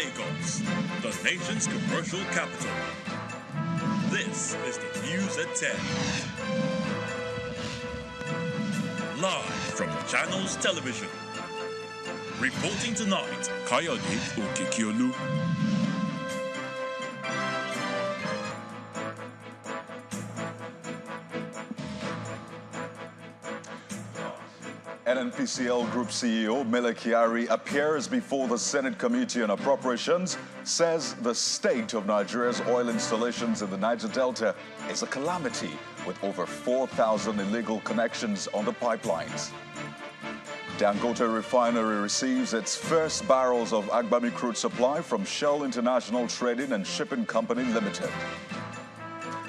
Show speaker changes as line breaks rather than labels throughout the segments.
Lagos, the nation's commercial capital. This is the News at 10. Live from Channels Television. Reporting tonight, Kayode Okekiolu.
NNPCL Group CEO Malam Kyari appears before the Senate Committee on Appropriations, says the state of Nigeria's oil installations in the Niger Delta is a calamity with over 4,000 illegal connections on the pipelines. Dangote Refinery receives its first barrels of Agbami crude supply from Shell International Trading and Shipping Company Limited.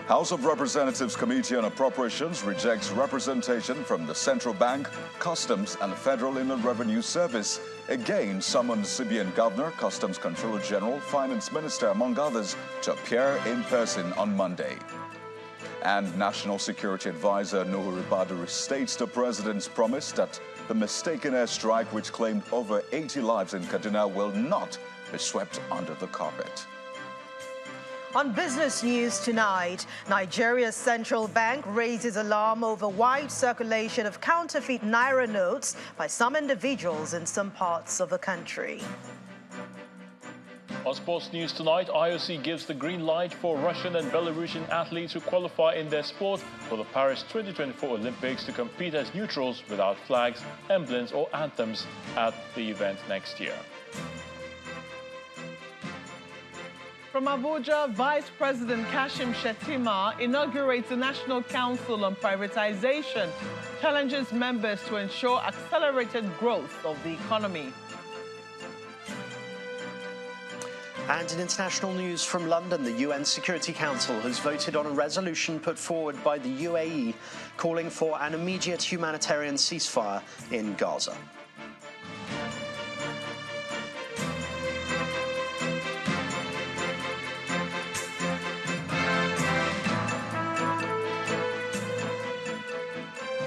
House of Representatives Committee on Appropriations rejects representation from the Central Bank, Customs and Federal Inland Revenue Service. Again, summons CBN Governor, Customs Controller General, Finance Minister, among others, to appear in person on Monday. And National Security Advisor Nuhu Ribadu restates the President's promise that the mistaken airstrike, which claimed over 80 lives in Kaduna, will not be swept under the carpet.
On business news tonight, Nigeria's central bank raises alarm over wide circulation of counterfeit naira notes by some individuals in some parts of the country.
On sports news tonight, IOC gives the green light for Russian and Belarusian athletes who qualify in their sport for the Paris 2024 Olympics to compete as neutrals without flags, emblems or anthems at the event next year.
From Abuja, Vice President Kashim Shettima inaugurates the National Council on Privatisation, challenges members to ensure accelerated growth of the economy.
And in international news from London, the UN Security Council has voted on a resolution put forward by the UAE calling for an immediate humanitarian ceasefire in Gaza.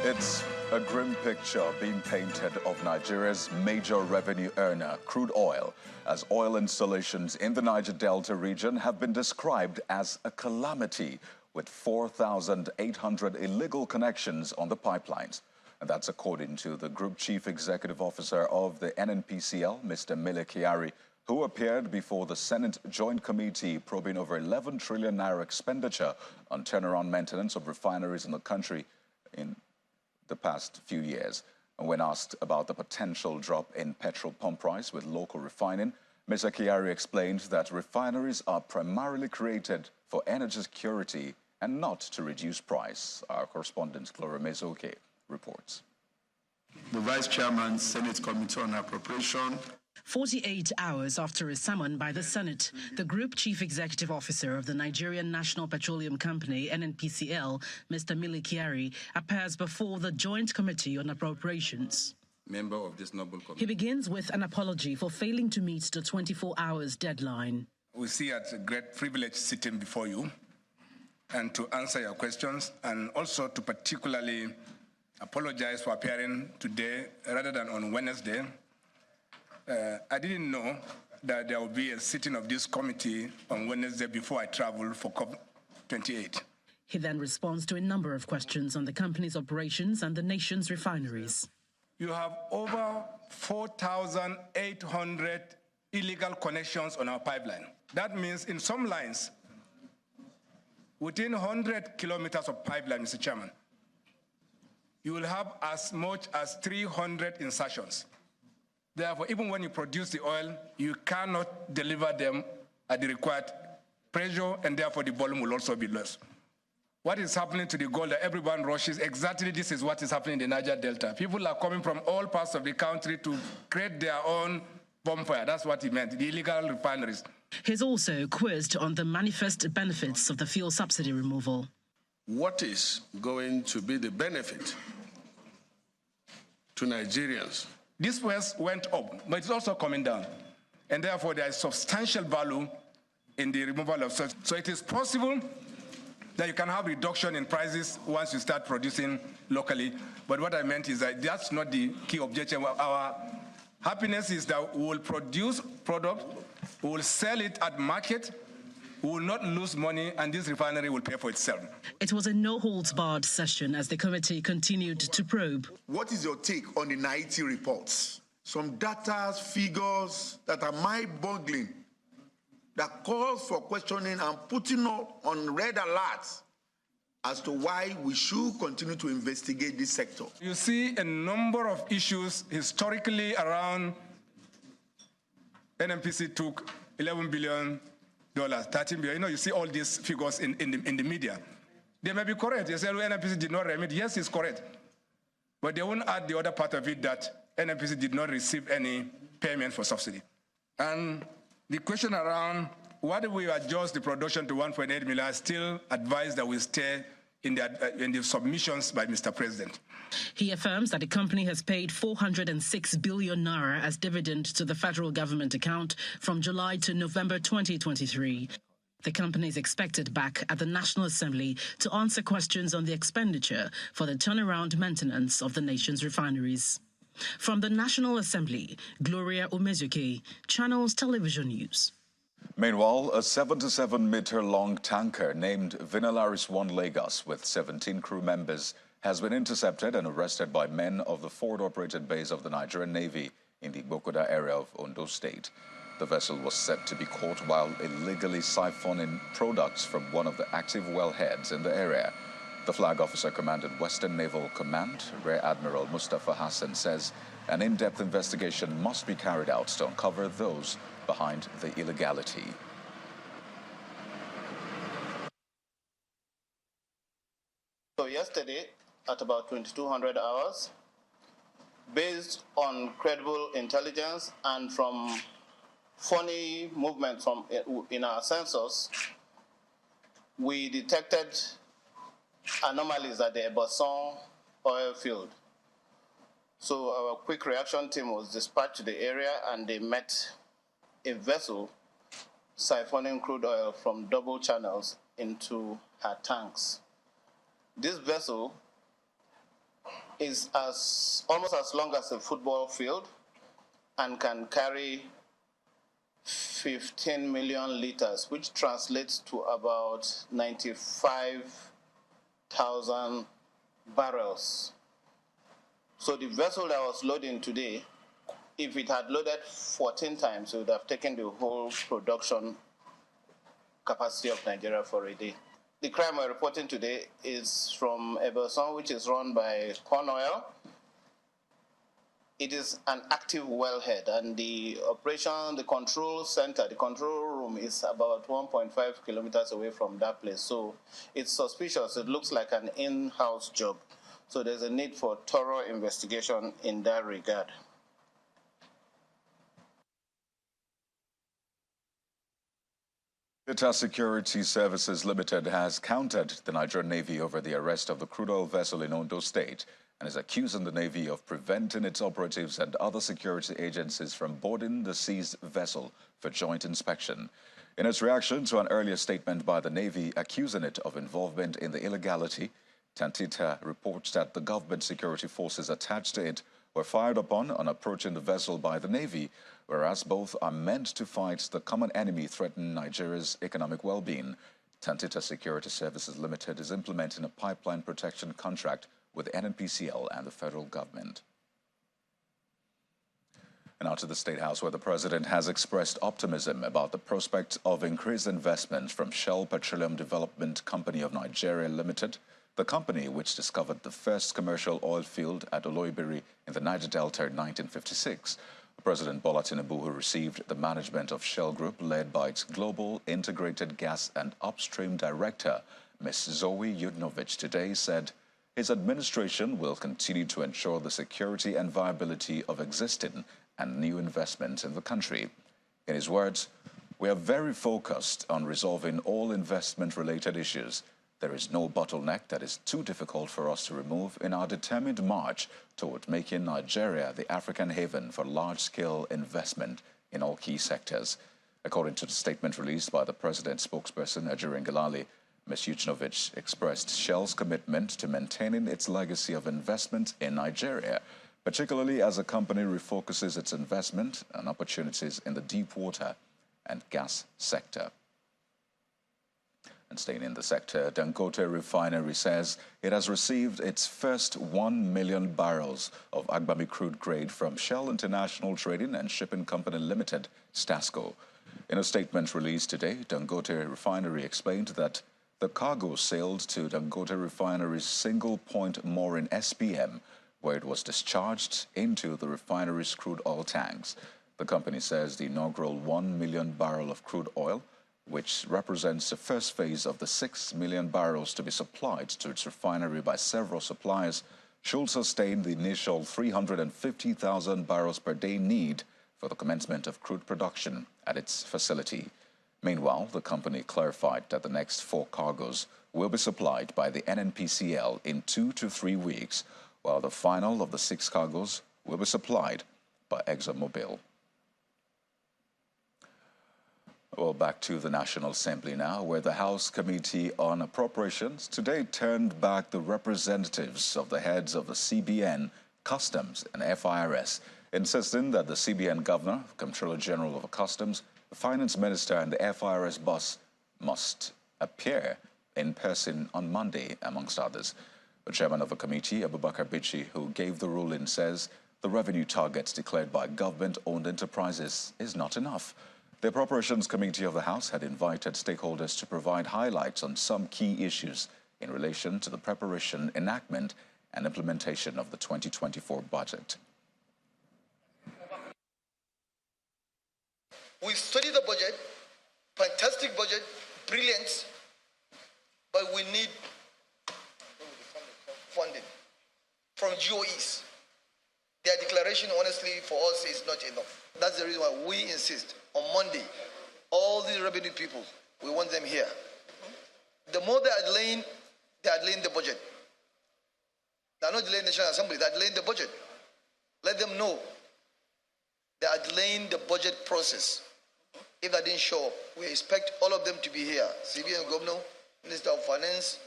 It's a grim picture being painted of Nigeria's major revenue earner, crude oil, as oil installations in the Niger Delta region have been described as a calamity with 4,800 illegal connections on the pipelines. And that's according to the Group Chief Executive Officer of the NNPCL, Mr. Malam Kyari, who appeared before the Senate Joint Committee probing over 11 trillion naira expenditure on turnaround maintenance of refineries in the country in the past few years. And when asked about the potential drop in petrol pump price with local refining, Mr. Kyari explained that refineries are primarily created for energy security and not to reduce price. Our correspondent, Gloria Mezoke, reports.
The Vice Chairman, Senate Committee on Appropriations.
48 hours after a summon by the Senate, the Group Chief Executive Officer of the Nigerian National Petroleum Company, NNPCL, Mr. Malam Kyari, appears before the Joint Committee on Appropriations.
Member of this noble committee.
He begins with an apology for failing to meet the 24 hours deadline.
We see it as a great privilege sitting before you and to answer your questions, and also to particularly apologize for appearing today rather than on Wednesday. I didn't know that there would be a sitting of this committee on Wednesday before I traveled for COP28.
He then responds to a number of questions on the company's operations and the nation's refineries.
You have over 4,800 illegal connections on our pipeline. That means in some lines, within 100 kilometers of pipeline, Mr. Chairman, you will have as much as 300 insertions. Therefore, even when you produce the oil, you cannot deliver them at the required pressure, and therefore the volume will also be less. What is happening to the gold that everyone rushes, exactly this is what is happening in the Niger Delta. People are coming from all parts of the country to create their own bonfire. That's what he meant, the illegal refineries.
He's also quizzed on the manifest benefits of the fuel subsidy removal.
What is going to be the benefit to Nigerians?
This went up, but it's also coming down. And therefore, there is substantial value in the removal of such. So it is possible that you can have reduction in prices once you start producing locally. But what I meant is that that's not the key objective. Our happiness is that we will produce product We will sell it at market. We will not lose money, and this refinery will pay for itself.
It was a no-holds-barred session as the committee continued to probe.
What is your take on the NIT reports? Some data, figures that are mind-boggling, that calls for questioning and putting up on red alert as to why we should continue to investigate this sector.
You see a number of issues historically around NNPC took $11 billion, 13 billion. You know, you see all these figures in the media. They may be correct. They say, well, NNPC did not remit. Yes, it's correct. But they won't add the other part of it that NNPC did not receive any payment for subsidy. And the question around why do we adjust the production to 1.8 million, I still advise that we stay in the submissions by Mr. President.
He affirms that the company has paid 406 billion naira as dividend to the federal government account from July to November 2023. The company is expected back at the National Assembly to answer questions on the expenditure for the turnaround maintenance of the nation's refineries. From the National Assembly, Gloria Omezuke, Channels Television News.
Meanwhile, a 77-meter-long tanker named Vinalaris 1 Lagos with 17 crew members has been intercepted and arrested by men of the forward-operated base of the Nigerian Navy in the Bokoda area of Ondo State. The vessel was said to be caught while illegally siphoning products from one of the active wellheads in the area. The flag officer commanded Western Naval Command, Rear Admiral Mustafa Hassan, says an in-depth investigation must be carried out to uncover those behind the illegality.
So yesterday, at about 2200 hours, based on credible intelligence and from funny movement in our sensors, we detected anomalies at the Ebason oil field. So our quick reaction team was dispatched to the area and they met a vessel siphoning crude oil from double channels into her tanks. This vessel is almost as long as a football field and can carry 15 million liters, which translates to about 95,000 barrels. So the vessel that was loading today, if it had loaded 14 times, it would have taken the whole production capacity of Nigeria for a day. The crime we're reporting today is from Eberson, which is run by Corn Oil. It is an active wellhead, and the operation, the control center, the control room is about 1.5 kilometers away from that place. So it's suspicious. It looks like an in-house job. So there's a need for thorough investigation in that regard.
Data Security Services Limited has countered the Nigerian Navy over the arrest of the crude oil vessel in Ondo State and is accusing the Navy of preventing its operatives and other security agencies from boarding the seized vessel for joint inspection. In its reaction to an earlier statement by the Navy accusing it of involvement in the illegality, Tantita reports that the government security forces attached to it were fired upon on approaching the vessel by the Navy, whereas both are meant to fight the common enemy threatening Nigeria's economic well-being. Tantita Security Services Limited is implementing a pipeline protection contract with NNPCL and the federal government. And now to the State House, where the President has expressed optimism about the prospect of increased investment from Shell Petroleum Development Company of Nigeria Limited, the company which discovered the first commercial oil field at Oloibiri in the Niger Delta in 1956. President Bola Tinubu, who received the management of Shell Group, led by its Global Integrated Gas and Upstream Director, Ms. Zoe Yudnovich, today said his administration will continue to ensure the security and viability of existing and new investments in the country. In his words, "We are very focused on resolving all investment-related issues. There is no bottleneck that is too difficult for us to remove in our determined march toward making Nigeria the African haven for large-scale investment in all key sectors." According to the statement released by the President's spokesperson, Ejiri Ngelale, Ms. Yudnovich expressed Shell's commitment to maintaining its legacy of investment in Nigeria, particularly as the company refocuses its investment and opportunities in the deep water and gas sector. And staying in the sector, Dangote Refinery says it has received its first 1 million barrels of Agbami crude grade from Shell International Trading and Shipping Company Limited, STASCO. In a statement released today, Dangote Refinery explained that the cargo sailed to Dangote Refinery's single-point mooring SPM, where it was discharged into the refinery's crude oil tanks. The company says the inaugural 1 million barrel of crude oil, which represents the first phase of the 6 million barrels to be supplied to its refinery by several suppliers, should sustain the initial 350,000 barrels per day need for the commencement of crude production at its facility. Meanwhile, the company clarified that the next 4 cargoes will be supplied by the NNPCL in 2 to 3 weeks, while the final of the 6 cargoes will be supplied by ExxonMobil. Well, back to the National Assembly now, where the House Committee on Appropriations today turned back the representatives of the heads of the CBN, Customs and FIRS, insisting that the CBN Governor, Comptroller General of Customs, the Finance Minister and the FIRS boss must appear in person on Monday, amongst others. The chairman of the committee, Abubakar Bichi, who gave the ruling, says the revenue targets declared by government-owned enterprises is not enough. The Appropriations Committee of the House had invited stakeholders to provide highlights on some key issues in relation to the preparation, enactment, and implementation of the 2024 budget.
We studied the budget, fantastic budget, brilliant, but we need funding from GOEs. Their declaration, honestly, for us is not enough. That's the reason why we insist on Monday, all the revenue people, we want them here. The more they are delaying the budget. They are not delaying the National Assembly, they are delaying the budget. Let them know they are delaying the budget process. If they didn't show up, we expect all of them to be here. CBN Governor, Minister of Finance,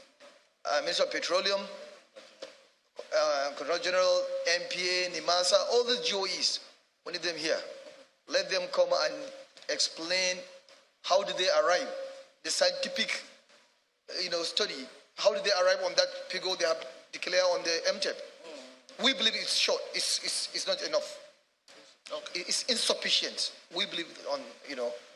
Minister of Petroleum, Controller General, MPA, NIMASA, all the GOEs, we need them here. Let them come and explain how did they arrive, the scientific study, how did they arrive on that figure they have declared on the MTEP. We believe it's short, it's not enough. Okay. It's insufficient. We believe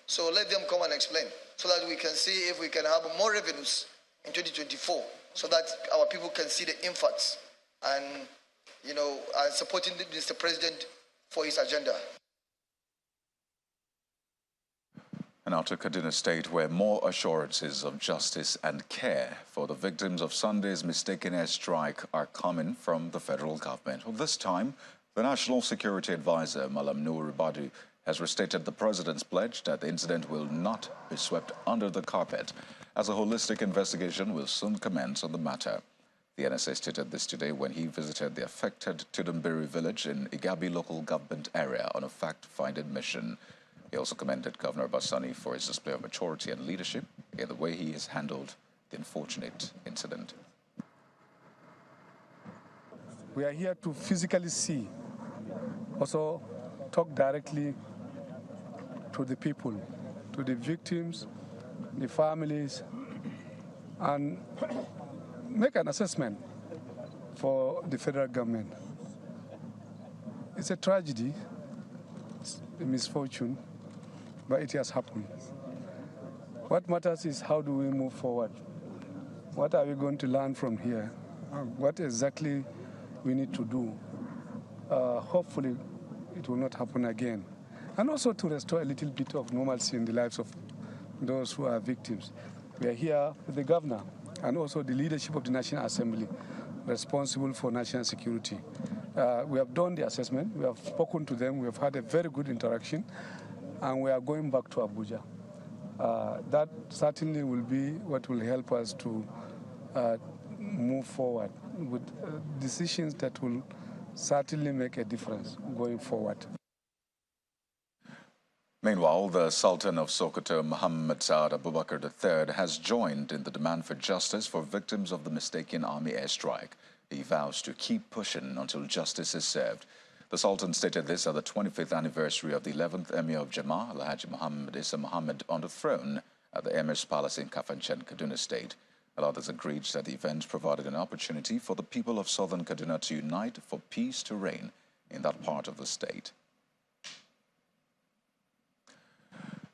so let them come and explain so that we can see if we can have more revenues in 2024 so that our people can see the impacts and supporting Mr. President for his agenda.
And now to Kaduna State, where more assurances of justice and care for the victims of Sunday's mistaken airstrike are coming from the federal government. Well, this time, the National Security Advisor, Malam has restated the president's pledge that the incident will not be swept under the carpet, as a holistic investigation will soon commence on the matter. The NSA stated this today when he visited the affected Tudumbiri village in Igabi local government area on a fact-finding mission. He also commended Governor Bassani for his display of maturity and leadership in the way he has handled the unfortunate incident.
We are here to physically see, also talk directly to the people, to the victims, the families, and make an assessment for the federal government. It's a tragedy, it's a misfortune, but it has happened. What matters is how do we move forward? What are we going to learn from here? What exactly we need to do? Hopefully it will not happen again. And also to restore a little bit of normalcy in the lives of those who are victims. We are here with the governor and also the leadership of the National Assembly responsible for national security. We have done the assessment, we have spoken to them, we have had a very good interaction, and we are going back to Abuja. That certainly will be what will help us to move forward with decisions that will certainly make a difference going forward.
Meanwhile, the Sultan of Sokoto, Muhammad Saad Abubakar III, has joined in the demand for justice for victims of the mistaken army airstrike. He vows to keep pushing until justice is served. The Sultan stated this at the 25th anniversary of the 11th Emir of Jammu, Alhaji Muhammad Isa Muhammad, on the throne at the Emir's Palace in Kafanchan, Kaduna State. Others agreed that the event provided an opportunity for the people of southern Kaduna to unite for peace to reign in that part of the state.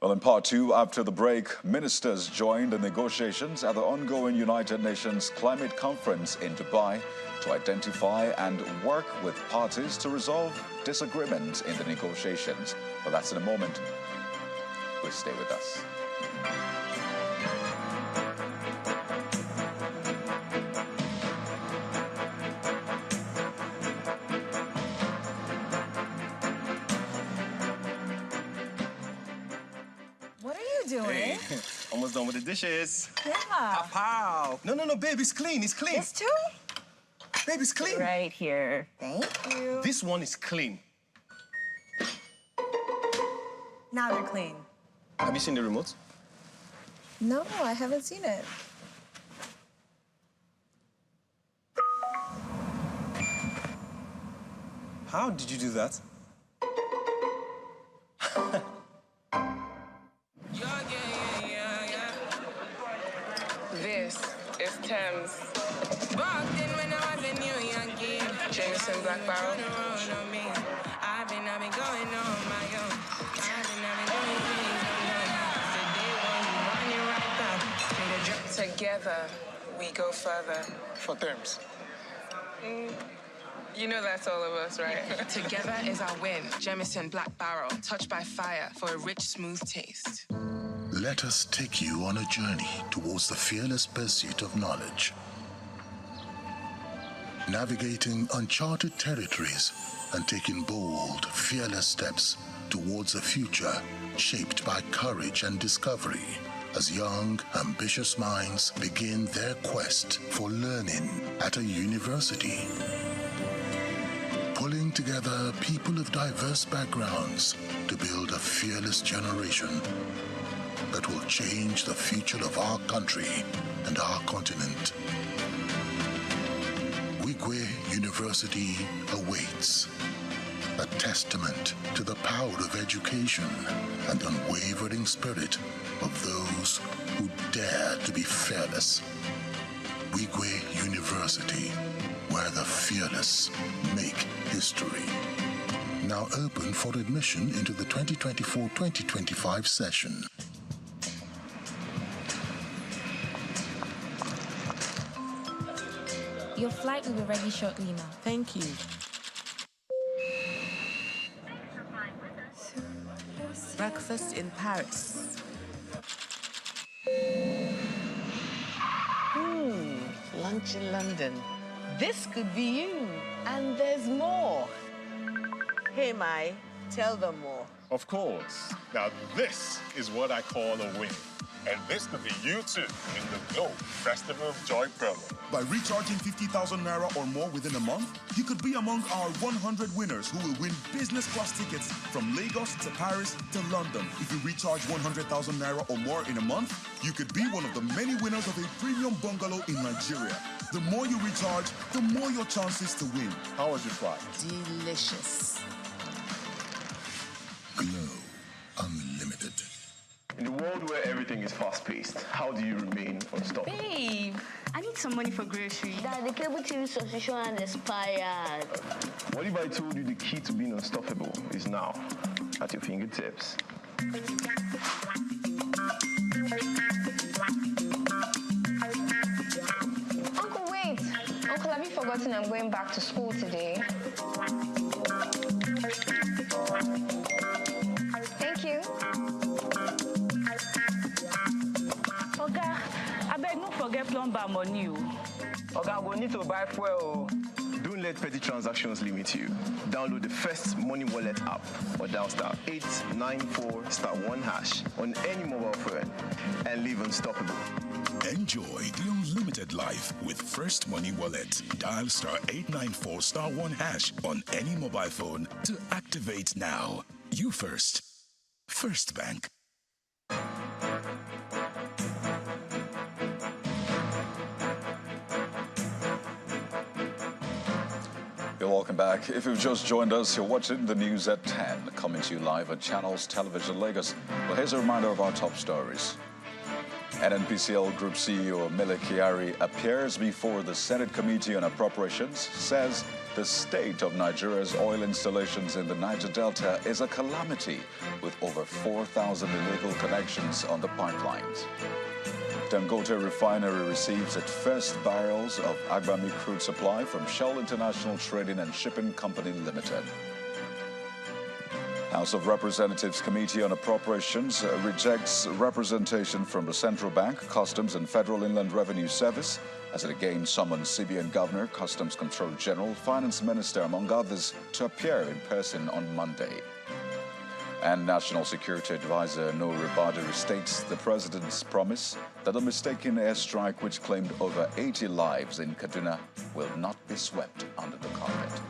Well, in part two, after the break, ministers joined the negotiations at the ongoing United Nations Climate Conference in Dubai to identify and work with parties to resolve disagreements in the negotiations. Well, that's in a moment. Please stay with us.
Doing? Hey, almost done with the dishes.
Yeah.
Pow. No, babe, it's clean. It's clean.
This too?
Babe, it's clean.
Right here. Thank you.
This one is clean.
Now they're clean.
Have you seen the remote?
No, I haven't seen it.
How did you do that?
This is Thames. Walked in when I was a new young kid. Jameson Black Barrel. I've been going on my own. I've been doing things unknown. Today one running right back. Together, we go further.
For Thames.
You know that's all of us, right? Together is our win. Jameson Black Barrel, touched by fire for a rich, smooth taste.
Let us take you on a journey towards the fearless pursuit of knowledge. Navigating uncharted territories and taking bold, fearless steps towards a future shaped by courage and discovery as young, ambitious minds begin their quest for learning at a university. Pulling together people of diverse backgrounds to build a fearless generation that will change the future of our country and our continent. Wigwe University awaits, a testament to the power of education and unwavering spirit of those who dare to be fearless. Wigwe University, where the fearless make history. Now open for admission into the 2024-2025 session.
Your flight will be ready shortly now.
Thank you. Breakfast in Paris.
Lunch in London. This could be you. And there's more. Hey, Mai, tell them more.
Of course. Now, this is what I call a win. And this could be you too in the Globe Festival of Joy promo.
By recharging 50,000 Naira or more within a month, you could be among our 100 winners who will win business class tickets from Lagos to Paris to London. If you recharge 100,000 Naira or more in a month, you could be one of the many winners of a premium bungalow in Nigeria. The more you recharge, the more your chances to win.
How was your flight?
Delicious.
Glow Unlimited.
In a world where everything is fast-paced, how do you remain unstoppable?
Babe, I need some money for groceries.
Dad, the cable TV subscription has expired.
What if I told you the key to being unstoppable is now at your fingertips?
Uncle, wait. Uncle, have you forgotten I'm going back to school today? Thank you.
Oga, I beg no forget plumber money.
Oga, we need to buy fuel. Don't let petty transactions limit you. Download the First Money Wallet app or dial *894*1# on any mobile phone and live unstoppable.
Enjoy the unlimited life with First Money Wallet. Dial *894*1# on any mobile phone to activate now. You first. First Bank.
welcome back. If you've just joined us, you're watching the news at 10, coming to you live at Channels Television Lagos. Well, here's a reminder of our top stories. NNPCL Group CEO Mele Kyari appears before the Senate Committee on Appropriations, says the state of Nigeria's oil installations in the Niger Delta is a calamity, with over 4,000 illegal connections on the pipelines. Dangote Refinery receives its first barrels of Agbami crude supply from Shell International Trading and Shipping Company Limited. House of Representatives Committee on Appropriations rejects representation from the Central Bank, Customs and Federal Inland Revenue Service as it again summons CBN Governor, Customs Control General, Finance Minister, among others, to appear in person on Monday. And National Security Advisor Noor Ribadu restates the president's promise that a mistaken airstrike which claimed over 80 lives in Kaduna will not be swept under the carpet.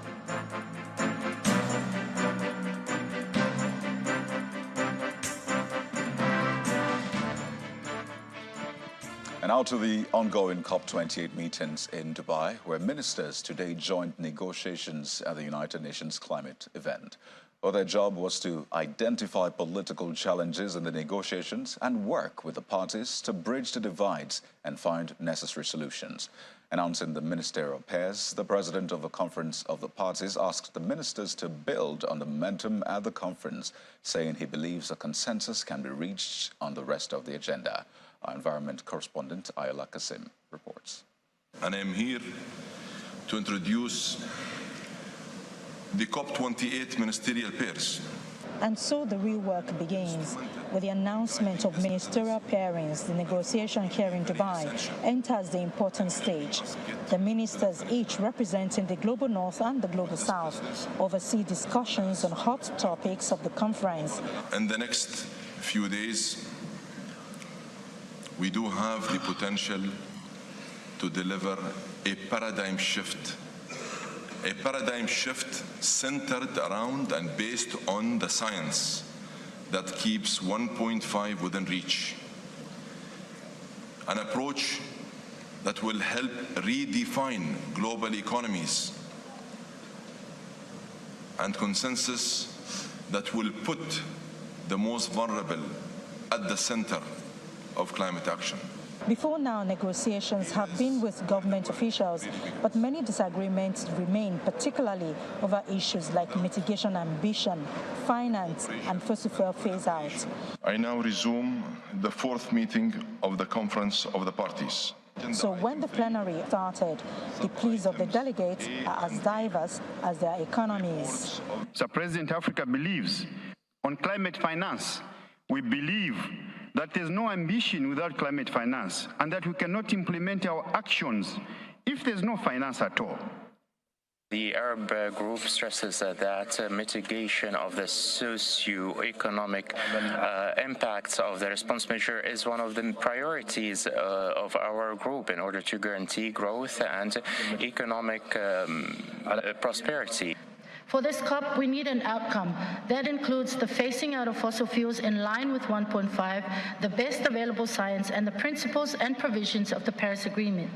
And now to the ongoing COP28 meetings in Dubai, where ministers today joined negotiations at the United Nations climate event. Well, their job was to identify political challenges in the negotiations and work with the parties to bridge the divides and find necessary solutions. Announcing the ministerial pairs, the president of the Conference of the Parties asked the ministers to build on the momentum at the conference, saying he believes a consensus can be reached on the rest of the agenda. Our environment correspondent, Ayala Kasim, reports.
And I'm here to introduce the COP28 Ministerial Pairs.
And so the real work begins. With the announcement of ministerial pairings, the negotiation here in Dubai enters the important stage. The ministers, each representing the Global North and the Global South, oversee discussions on hot topics of the conference.
In the next few days, we do have the potential to deliver a paradigm shift centered around and based on the science that keeps 1.5 within reach. An approach that will help redefine global economies, and consensus that will put the most vulnerable at the center of climate action.
Before now, negotiations have been with government officials, but many disagreements remain, particularly over issues like mitigation ambition, finance, and fossil fuel phase-out.
I now resume the fourth meeting of the Conference of the Parties.
So when the plenary started, the pleas of the delegates are as diverse as their economies.
Mr. President, Africa believes on climate finance. We believe that there's no ambition without climate finance, and that we cannot implement our actions if there's no finance at all.
The Arab group stresses that mitigation of the socio-economic impacts of the response measure is one of the priorities of our group in order to guarantee growth and economic prosperity.
For this COP, we need an outcome that includes the phasing out of fossil fuels in line with 1.5, the best available science, and the principles and provisions of the Paris Agreement.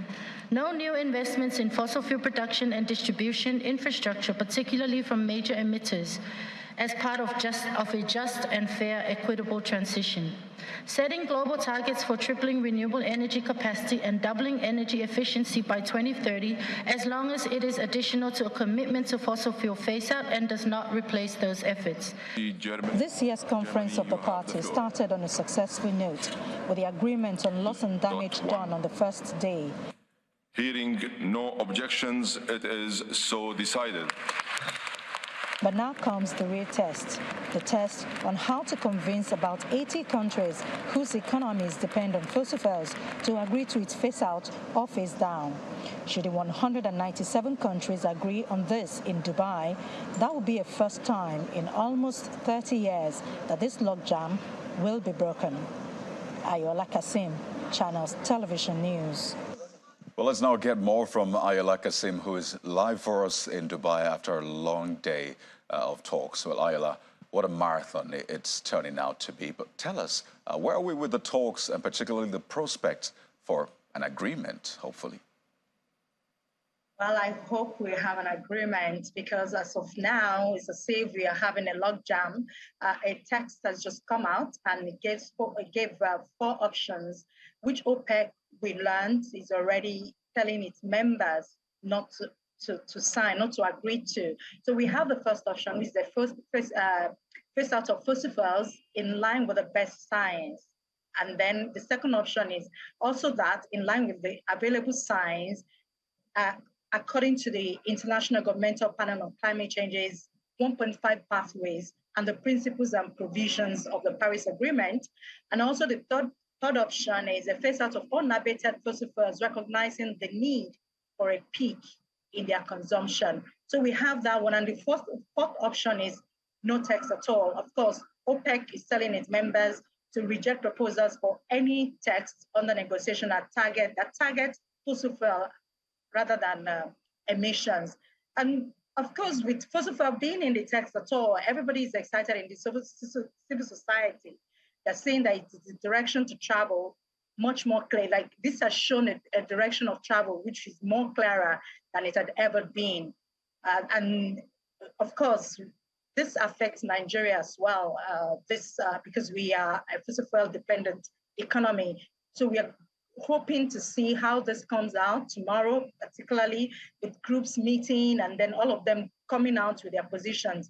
No new investments in fossil fuel production and distribution infrastructure, particularly from major emitters, as part of a just and fair, equitable transition. Setting global targets for tripling renewable energy capacity and doubling energy efficiency by 2030, as long as it is additional to a commitment to fossil fuel phase-out and does not replace those efforts.
This year's Conference of the Parties started on a successful note, with the agreement on loss and damage done on the first day.
Hearing no objections, it is so decided.
But now comes the real test, the test on how to convince about 80 countries whose economies depend on fossil fuels to agree to its phase-out or phase-down. Should the 197 countries agree on this in Dubai, that will be a first time in almost 30 years that this logjam will be broken. Ayola Kasim, Channels Television News.
Well, let's now get more from Ayala Kasim, who is live for us in Dubai after a long day of talks. Well, Ayala, what a marathon it's turning out to be. But tell us, where are we with the talks and particularly the prospects for an agreement, hopefully?
Well, I hope we have an agreement because as of now, it's as if we are having a logjam. A text has just come out and it gave 4 options, which OPEC, we learned, is already telling its members not to sign, not to agree to. So we have the first option, which is the phase out of fossil fuels in line with the best science. And then the second option is also that in line with the available science, according to the International Governmental Panel on Climate Change's 1.5 pathways and the principles and provisions of the Paris Agreement. And also the third option is a phase out of unabated fossil fuels, recognizing the need for a peak in their consumption. So we have that one. And the fourth option is no text at all. Of course, OPEC is telling its members to reject proposals for any text under negotiation that target fossil fuel rather than emissions. And of course, with fossil fuel being in the text at all, everybody is excited in the civil society. They're saying that it's the direction to travel much more clear. Like this has shown a direction of travel which is more clearer than it had ever been. And of course, this affects Nigeria as well. Because we are a fossil fuel dependent economy. So we are hoping to see how this comes out tomorrow, particularly with groups meeting and then all of them coming out with their positions.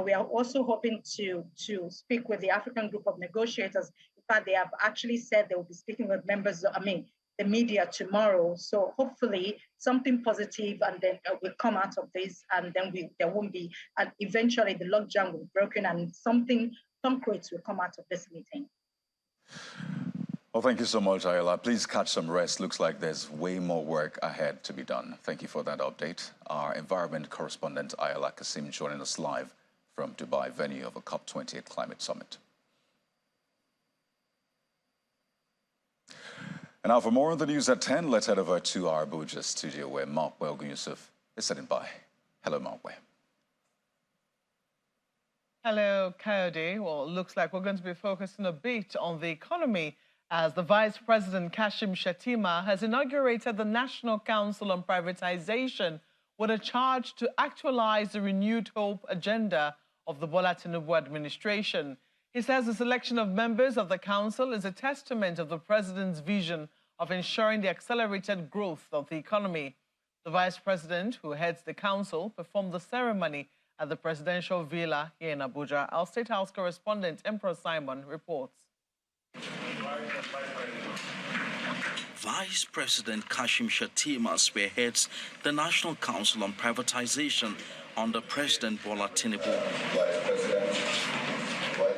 We are also hoping to speak with the African group of negotiators. In fact, they have actually said they will be speaking with members, the media tomorrow. So hopefully something positive and then will come out of this, and then there won't be, and eventually the logjam will be broken and some concrete will come out of this meeting.
Well, thank you so much, Ayala. Please catch some rest. Looks like there's way more work ahead to be done. Thank you for that update. Our environment correspondent, Ayala Kasim, joining us live from Dubai, venue of a COP28 climate summit. And now for more on the news at 10, let's head over to our Abuja studio where Mark Welgun Yusuf is sitting by. Hello, Mark.
Hello, Coyote. Well, it looks like we're going to be focusing a bit on the economy as the Vice President Kashim Shettima has inaugurated the National Council on Privatisation with a charge to actualize the renewed hope agenda of the Bola Tinubu administration. He says the selection of members of the council is a testament of the president's vision of ensuring the accelerated growth of the economy. The vice president, who heads the council, performed the ceremony at the presidential villa here in Abuja. Our State House correspondent, Emperor Simon, reports.
Vice President Kashim Shettima spearheads the National Council on Privatisation under President Bola Tinubu.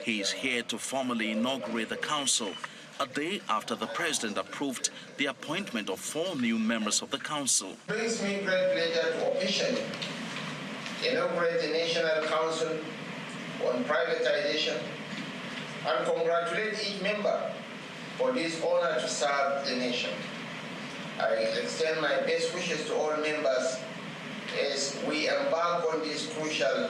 He is here to formally inaugurate the council, a day after the president approved the appointment of 4 new members of the council.
It brings me great pleasure to officially inaugurate the National Council on Privatisation and congratulate each member for this honor to serve the nation. I extend my best wishes to all members as we embark on this crucial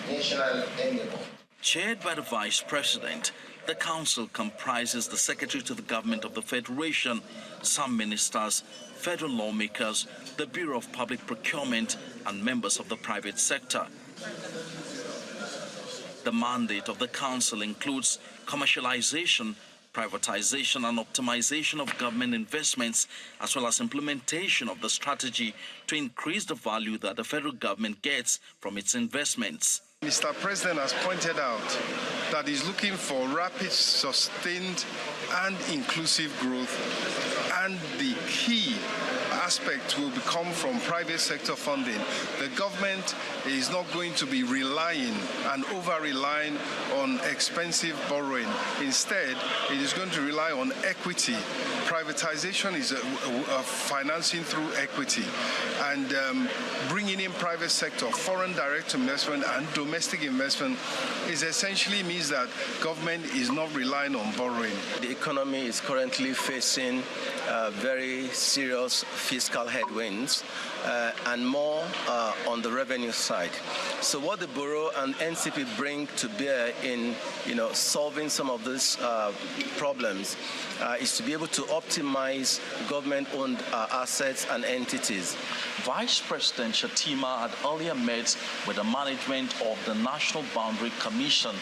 national endeavor.
Chaired by the Vice President, the Council comprises the Secretary to the Government of the Federation, some ministers, federal lawmakers, the Bureau of Public Procurement, and members of the private sector. The mandate of the Council includes commercialization, privatization and optimization of government investments, as well as implementation of the strategy to increase the value that the federal government gets from its investments.
Mr. President has pointed out that he's looking for rapid, sustained and inclusive growth, and the key aspect will come from private sector funding. The government is not going to be relying and over-relying on expensive borrowing. Instead, it is going to rely on equity. Privatization is financing through equity, and bringing in private sector, foreign direct investment and domestic investment is essentially means that government is not relying on borrowing.
The economy is currently facing very serious fiscal headwinds and more on the revenue side. So what the Bureau and NCP bring to bear in solving some of these problems is to be able to optimize government-owned assets and entities.
Vice President Shettima had earlier met with the management of the National Boundary Commission,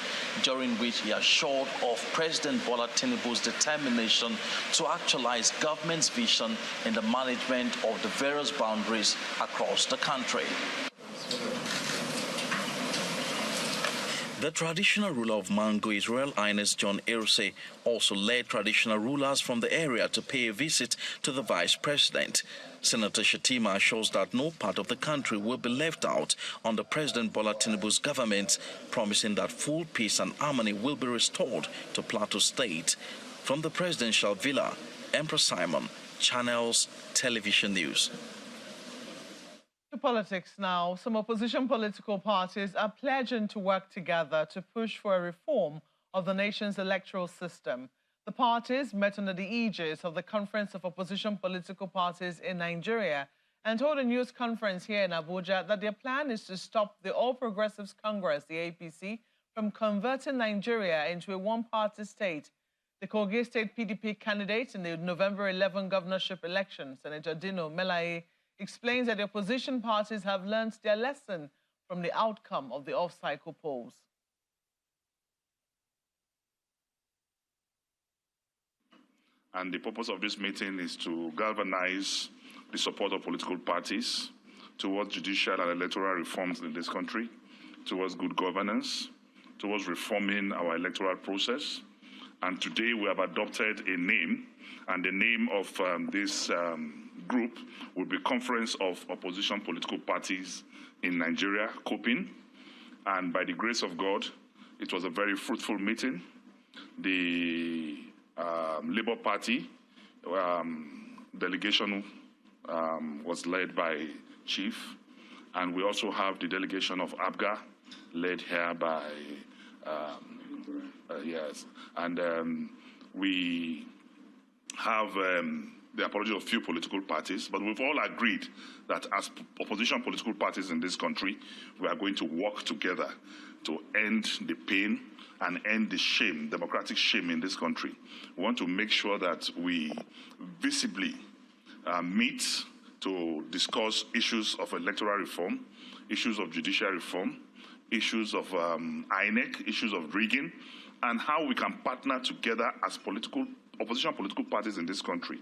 during which he assured of President Bola Tinubu's determination to actualize government's vision in the management of the various boundaries across the country. The traditional ruler of Mango, His Royal Highness John Irse, also led traditional rulers from the area to pay a visit to the Vice President. Senator Shettima assures that no part of the country will be left out under President Bola Tinubu's government, promising that full peace and harmony will be restored to Plateau State. From the presidential villa, Emperor Simon, Channels Television News.
To politics now, some opposition political parties are pledging to work together to push for a reform of the nation's electoral system. The parties met under the aegis of the Conference of Opposition Political Parties in Nigeria and told a news conference here in Abuja that their plan is to stop the All Progressives Congress, the APC, from converting Nigeria into a one-party state. The Kogi State PDP candidate in the November 11 governorship election, Senator Dino Melaye, explains that the opposition parties have learned their lesson from the outcome of the off-cycle polls.
And the purpose of this meeting is to galvanize the support of political parties towards judicial and electoral reforms in this country, towards good governance, towards reforming our electoral process. And today we have adopted a name, and the name of this group will be Conference of Opposition Political Parties in Nigeria, COPIN. And by the grace of God, it was a very fruitful meeting. The Labour Party delegation was led by Chief, and we also have the delegation of ABGA, led here by, yes, and we have the apology of few political parties, but we've all agreed that as opposition political parties in this country, we are going to work together to end the pain and end the shame, democratic shame in this country. We want to make sure that we visibly meet to discuss issues of electoral reform, issues of judicial reform, issues of INEC, issues of rigging, and how we can partner together as opposition political parties in this country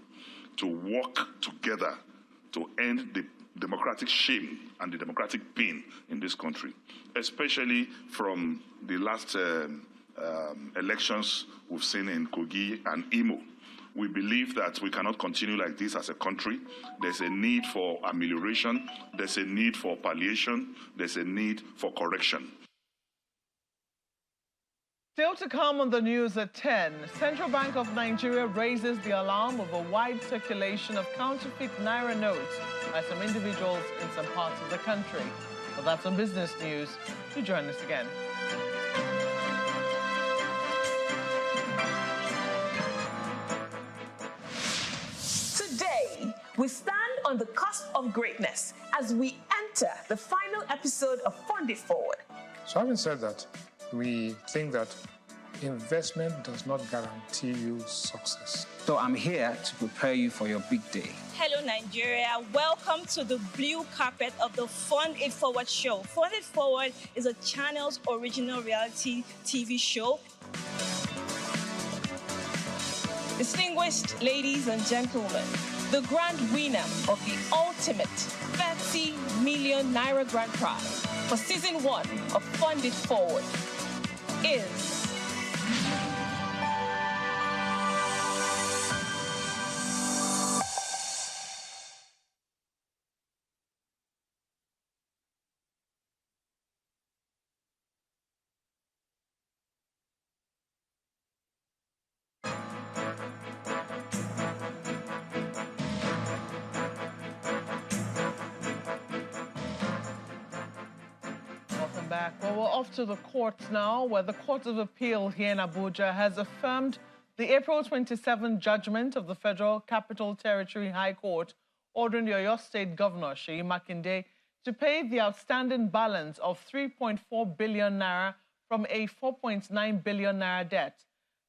to work together to end the democratic shame and the democratic pain in this country, especially from the last elections we've seen in Kogi and Imo. We believe that we cannot continue like this as a country. There's a need for amelioration, there's a need for palliation, there's a need for correction.
Still to come on the news at 10, Central Bank of Nigeria raises the alarm of a wide circulation of counterfeit Naira notes by some individuals in some parts of the country. Well, that's on business news. Do join us again.
Today, we stand on the cusp of greatness as we enter the final episode of Fund It Forward.
So having said that, we think that investment does not guarantee you success.
So I'm here to prepare you for your big day.
Hello, Nigeria. Welcome to the blue carpet of the Fund It Forward show. Fund It Forward is a channel's original reality TV show. Distinguished ladies and gentlemen, the grand winner of the ultimate 30 million Naira grand prize for season 1 of Fund It Forward is
Well, we're off to the courts now, where the Court of Appeal here in Abuja has affirmed the April 27 judgment of the Federal Capital Territory High Court ordering the Oyo State Governor, Seyi Makinde, to pay the outstanding balance of 3.4 billion naira from a 4.9 billion naira debt.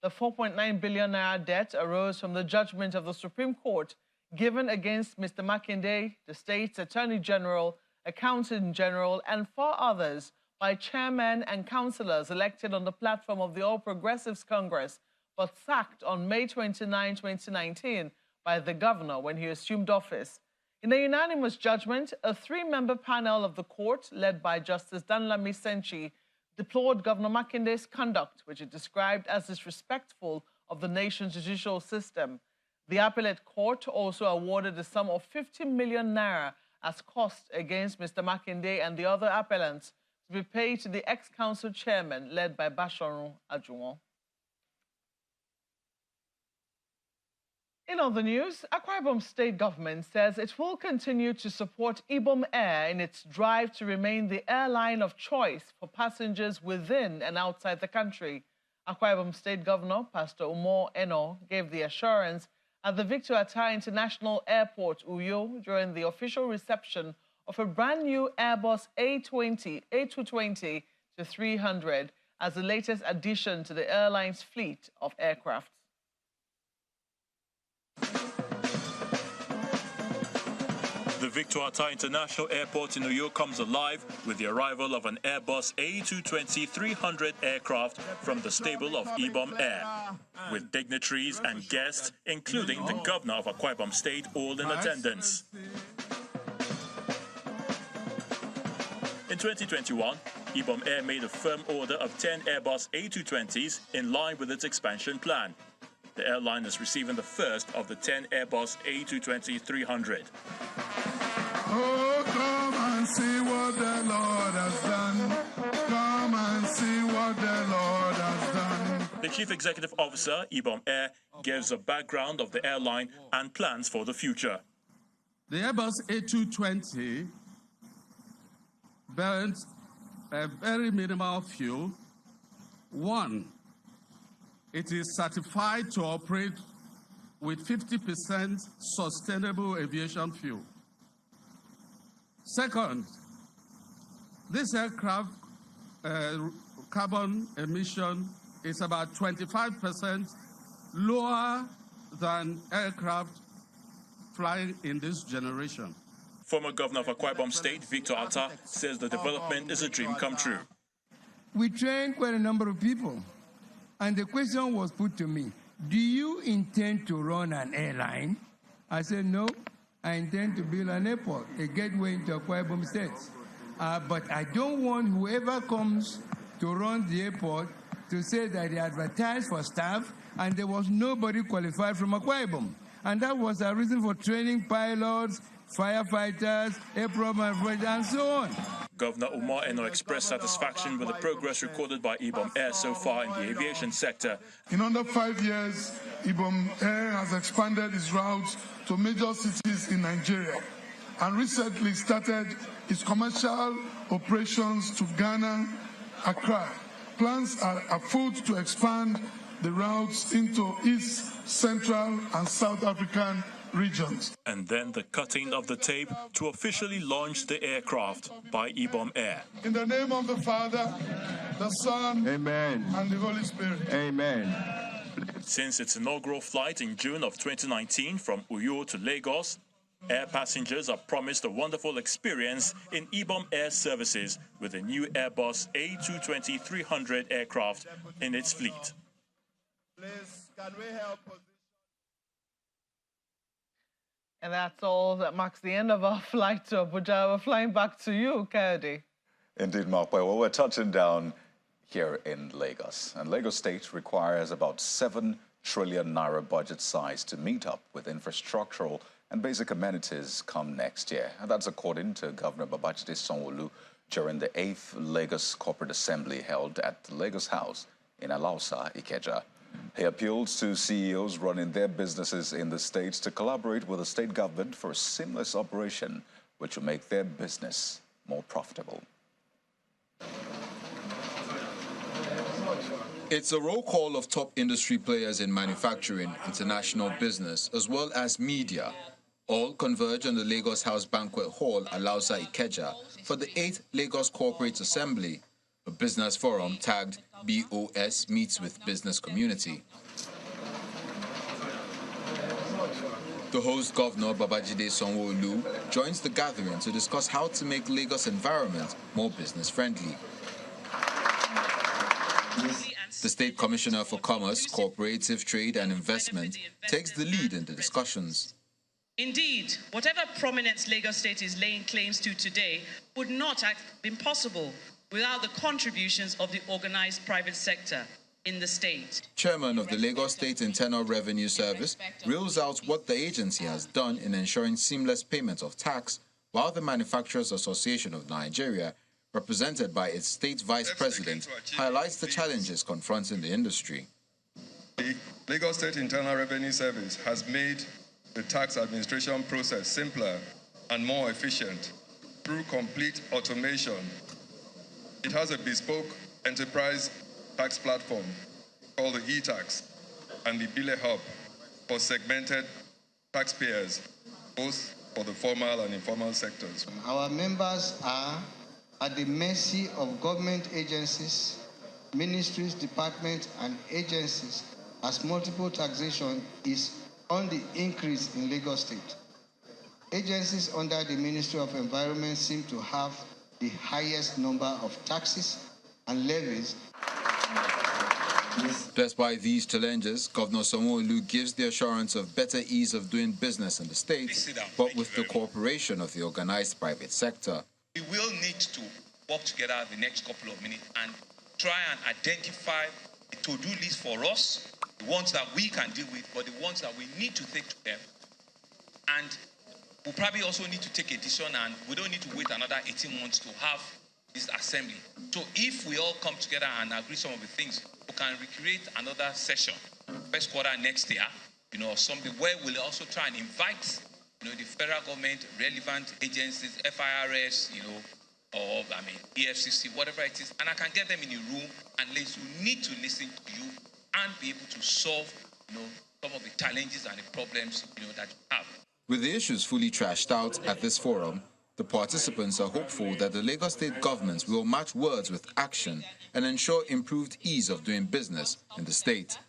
The 4.9 billion naira debt arose from the judgment of the Supreme Court given against Mr. Makinde, the state's Attorney General, Accountant General, and 4 others by chairmen and councillors elected on the platform of the All Progressives Congress, but sacked on May 29, 2019 by the governor when he assumed office. In a unanimous judgment, a 3-member panel of the court, led by Justice Danlami Senchi, deplored Governor Makinde's conduct, which it described as disrespectful of the nation's judicial system. The appellate court also awarded a sum of 50 million naira as cost against Mr. Makinde and the other appellants to be paid to the ex-council chairman, led by Bashorun Ajuwon. In other news, Akwa Ibom state government says it will continue to support Ibom Air in its drive to remain the airline of choice for passengers within and outside the country. Akwa Ibom state governor, Pastor Umar Eno, gave the assurance at the Victor Atta International Airport, Uyo, during the official reception of a brand new Airbus A220-300 as the latest addition to the airline's fleet of aircraft.
The Victor Atta International Airport in Uyo comes alive with the arrival of an Airbus A220-300 aircraft from the stable of Ibom Air, with dignitaries and guests, including the governor of Akwa Ibom State, all in attendance. In 2021, Ibom Air made a firm order of 10 Airbus A220s in line with its expansion plan. The airline is receiving the first of the 10 Airbus A220-300.
Oh, come and see what the Lord has done. Come and see what the Lord has done.
The Chief Executive Officer, Ibom Air, gives a background of the airline and plans for the future.
The Airbus A220 burns a very minimal fuel. One, it is certified to operate with 50% sustainable aviation fuel. Second, this aircraft carbon emission is about 25% lower than aircraft flying in this generation.
Former Governor of Akwa Ibom State, Victor Atta, says the development is a dream come true.
We trained quite a number of people, and the question was put to me, do you intend to run an airline? I said, no. I intend to build an airport, a gateway into Akwa Ibom State. But I don't want whoever comes to run the airport to say that they advertised for staff and there was nobody qualified from Akwa Ibom. And that was our reason for training pilots, firefighters, airport managers, and so on.
Governor Umar Eno expressed satisfaction with the progress recorded by Ibom Air so far in the aviation sector.
In under 5 years, Ibom Air has expanded its routes to major cities in Nigeria and recently started its commercial operations to Ghana, Accra. Plans are afoot to expand the routes into East, Central, and South African regions.
And then the cutting of the tape to officially launch the aircraft by Ibom Air.
In the name of the Father, the Son,
Amen,
and the Holy Spirit.
Amen.
Since its inaugural flight in June of 2019 from Uyo to Lagos, air passengers are promised a wonderful experience in Ibom Air services with the new Airbus A220-300 aircraft in its fleet.
Please, can we help?
And that's all that marks the end of our flight to Abuja. We're flying back to you, Kayode.
Indeed, Mark. Well, we're touching down here in Lagos. And Lagos State requires about 7 trillion naira budget size to meet up with infrastructural and basic amenities come next year. And that's according to Governor Babajide Sanwo-Olu during the 8th Lagos Corporate Assembly held at the Lagos House in Alausa, Ikeja. He appeals to CEOs running their businesses in the states to collaborate with the state government for a seamless operation which will make their business more profitable.
It's a roll call of top industry players in manufacturing, international business, as well as media. All converge on the Lagos House Banquet Hall, Alausa, Ikeja, for the 8th Lagos Corporate Assembly. A business forum tagged BOS meets with business community. The host governor, Babajide Sanwo-Olu, joins the gathering to discuss how to make Lagos' environment more business-friendly. The State Commissioner for Commerce, Cooperative Trade and Investment takes the lead in the discussions.
Indeed, whatever prominence Lagos State is laying claims to today would not have been possible without the contributions of the organized private sector in the state.
Chairman of the Lagos State Internal Revenue Service reels out what the agency has done in ensuring seamless payment of tax, while the Manufacturers Association of Nigeria, represented by its state vice president, highlights the challenges confronting the industry.
The Lagos State Internal Revenue Service has made the tax administration process simpler and more efficient through complete automation. It has a bespoke enterprise tax platform called the e-tax and the Bile Hub for segmented taxpayers, both for the formal and informal sectors.
Our members are at the mercy of government agencies, ministries, departments, and agencies, as multiple taxation is on the increase in Lagos State. Agencies under the Ministry of Environment seem to have the highest number of taxes and levies.
Despite these challenges, Governor Sanwo-Olu gives the assurance of better ease of doing business in the state, but with the cooperation of the organized private sector.
We will need to work together the next couple of minutes and try and identify a to-do list for us, the ones that we can deal with, but the ones that we need to take to them. And we'll probably also need to take a decision, and we don't need to wait another 18 months to have this assembly. So if we all come together and agree some of the things, we can recreate another session, first quarter next year, or something where we'll also try and invite, the federal government, relevant agencies, FIRS, or EFCC, whatever it is, and I can get them in a room, and you need to listen to you and be able to solve, some of the challenges and the problems, that you have.
With the issues fully trashed out at this forum, the participants are hopeful that the Lagos State government will match words with action and ensure improved ease of doing business in the state.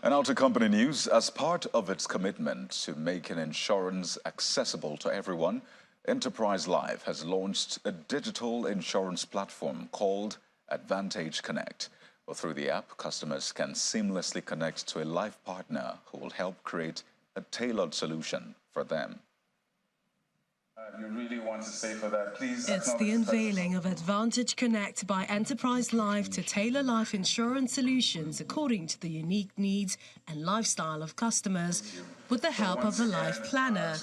And now to company news. As part of its commitment to making insurance accessible to everyone, Enterprise Life has launched a digital insurance platform called Advantage Connect. Well, through the app, customers can seamlessly connect to a life partner who will help create a tailored solution for them.
You really want to say for that, please.
It's the unveiling of Advantage Connect by Enterprise Life to tailor life insurance solutions according to the unique needs and lifestyle of customers with the help of a life planner.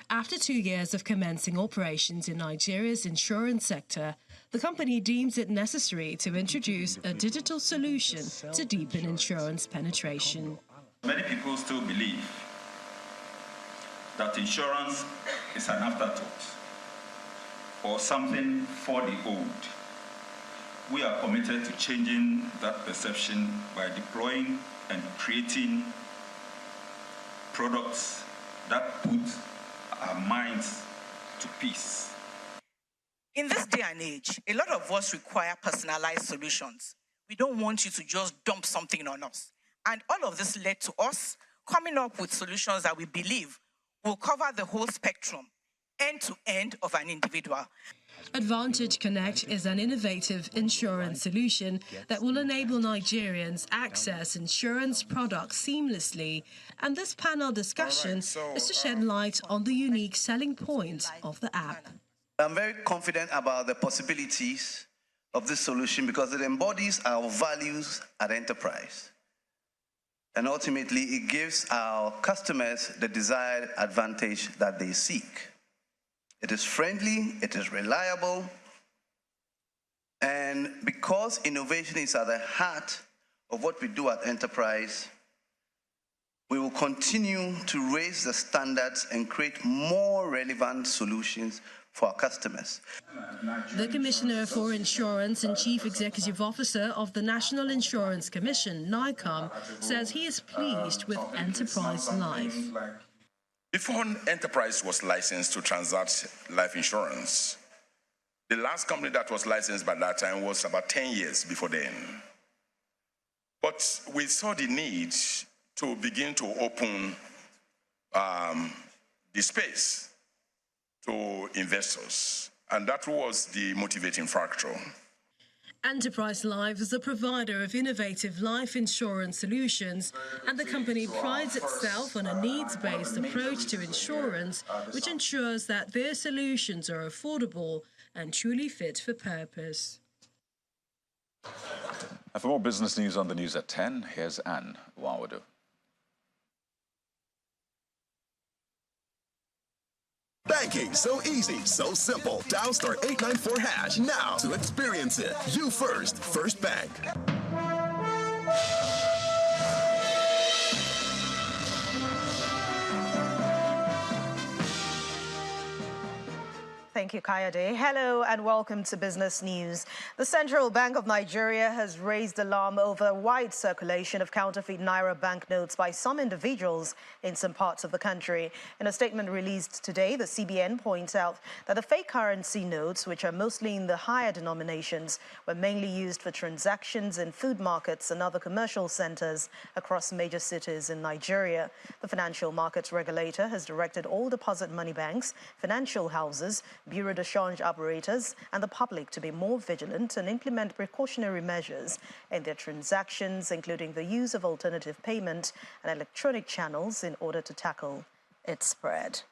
After 2 years of commencing operations in Nigeria's insurance sector, the company deems it necessary to introduce a digital solution to deepen insurance penetration.
Many people still believe that insurance is an afterthought or something for the old. We are committed to changing that perception by deploying and creating products that put our minds to peace.
In this day and age, a lot of us require personalized solutions. We don't want you to just dump something on us. And all of this led to us coming up with solutions that we believe will cover the whole spectrum, end to end of an individual.
Advantage Connect is an innovative insurance solution that will enable Nigerians access insurance products seamlessly. And this panel discussion is to shed light on the unique selling point of the app.
I'm very confident about the possibilities of this solution because it embodies our values at Enterprise. And ultimately, it gives our customers the desired advantage that they seek. It is friendly, it is reliable, and because innovation is at the heart of what we do at Enterprise, we will continue to raise the standards and create more relevant solutions for our customers.
The Commissioner for Insurance and Chief Executive Officer of the National Insurance Commission, NICOM, says he is pleased with Enterprise Life.
Before Enterprise was licensed to transact life insurance,
The last company that was licensed by that time was about 10 years before then. But we saw the need to begin to open the space to investors, and that was the motivating factor.
Enterprise Life is a provider of innovative life insurance solutions, and the company prides itself on a needs-based approach to insurance, which ensures that their solutions are affordable and truly fit for purpose.
And for more business news on the news at 10, here's Anne Wawadu.
Banking so easy, so simple. Dial *894# now to experience it. You first, First Bank.
Thank you, Kayode. Hello and welcome to Business News. The Central Bank of Nigeria has raised alarm over wide circulation of counterfeit Naira banknotes by some individuals in some parts of the country. In a statement released today, the CBN points out that the fake currency notes, which are mostly in the higher denominations, were mainly used for transactions in food markets and other commercial centers across major cities in Nigeria. The financial markets regulator has directed all deposit money banks, financial houses, bureau de change operators and the public to be more vigilant and implement precautionary measures in their transactions, including the use of alternative payment and electronic channels in order to tackle its spread.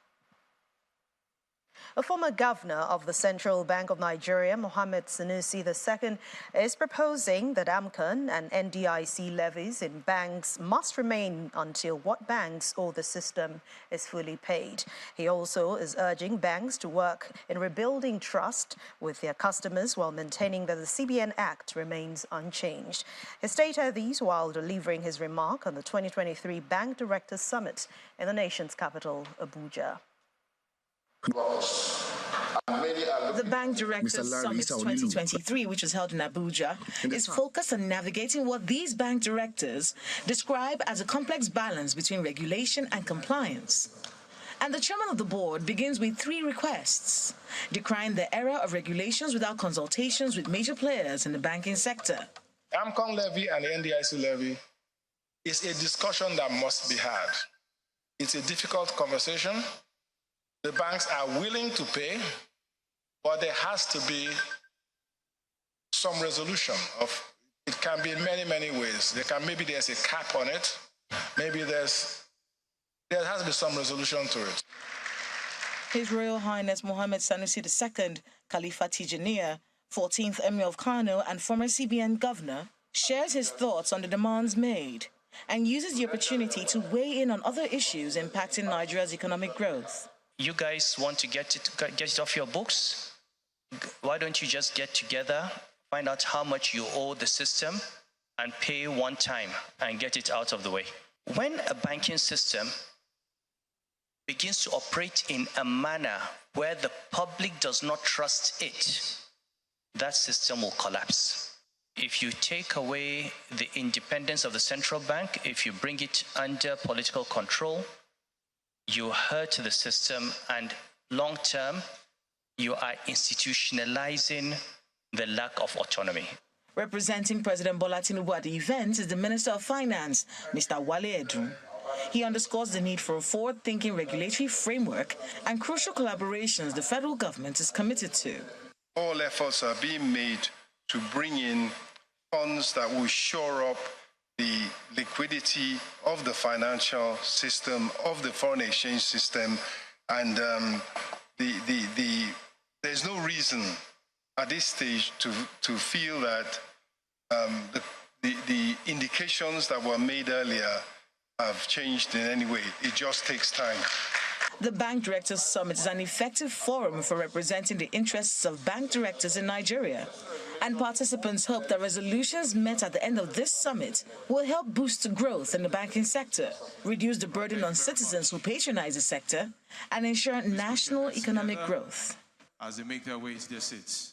A former governor of the Central Bank of Nigeria, Mohammed Sanusi II, is proposing that AMCON and NDIC levies in banks must remain until what banks owe the system is fully paid. He also is urging banks to work in rebuilding trust with their customers while maintaining that the CBN Act remains unchanged. He stated these while delivering his remark on the 2023 Bank Directors Summit in the nation's capital, Abuja.
The Bank Directors Summit 2023, which was held in Abuja, is focused on navigating what these bank directors describe as a complex balance between regulation and compliance. And the chairman of the board begins with 3 requests, decrying the era of regulations without consultations with major players in the banking sector.
AMCON levy and the NDIC levy is a discussion that must be had. It's a difficult conversation. The banks are willing to pay, but there has to be some resolution of, it can be in many, many ways. Maybe there's a cap on it. Maybe there has to be some resolution to it.
His Royal Highness Mohammed Sanusi II, Khalifa Tijaniya, 14th Emir of Kano and former CBN governor, shares his thoughts on the demands made and uses the opportunity to weigh in on other issues impacting Nigeria's economic growth.
You guys want to get it off your books? Why don't you just get together, find out how much you owe the system, and pay one time and get it out of the way? When a banking system begins to operate in a manner where the public does not trust it, that system will collapse. If you take away the independence of the central bank, if you bring it under political control, you hurt the system, and long term, you are institutionalizing the lack of autonomy.
Representing President Bola Tinubu at the event is the Minister of Finance, Mr. Wale Edun. He underscores the need for a forward-thinking regulatory framework and crucial collaborations the federal government is committed to.
All efforts are being made to bring in funds that will shore up the liquidity of the financial system, of the foreign exchange system, and there's no reason at this stage to feel that the indications that were made earlier have changed in any way. It just takes time.
The Bank Directors Summit is an effective forum for representing the interests of bank directors in Nigeria. And participants hope that resolutions met at the end of this summit will help boost growth in the banking sector, reduce the burden on citizens who patronize the sector, and ensure national economic growth.
As they make their way to their seats.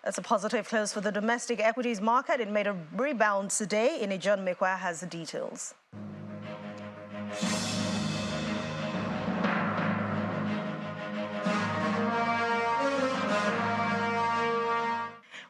That's a positive close for the domestic equities market. It made a rebound today. John Mekwa has the details.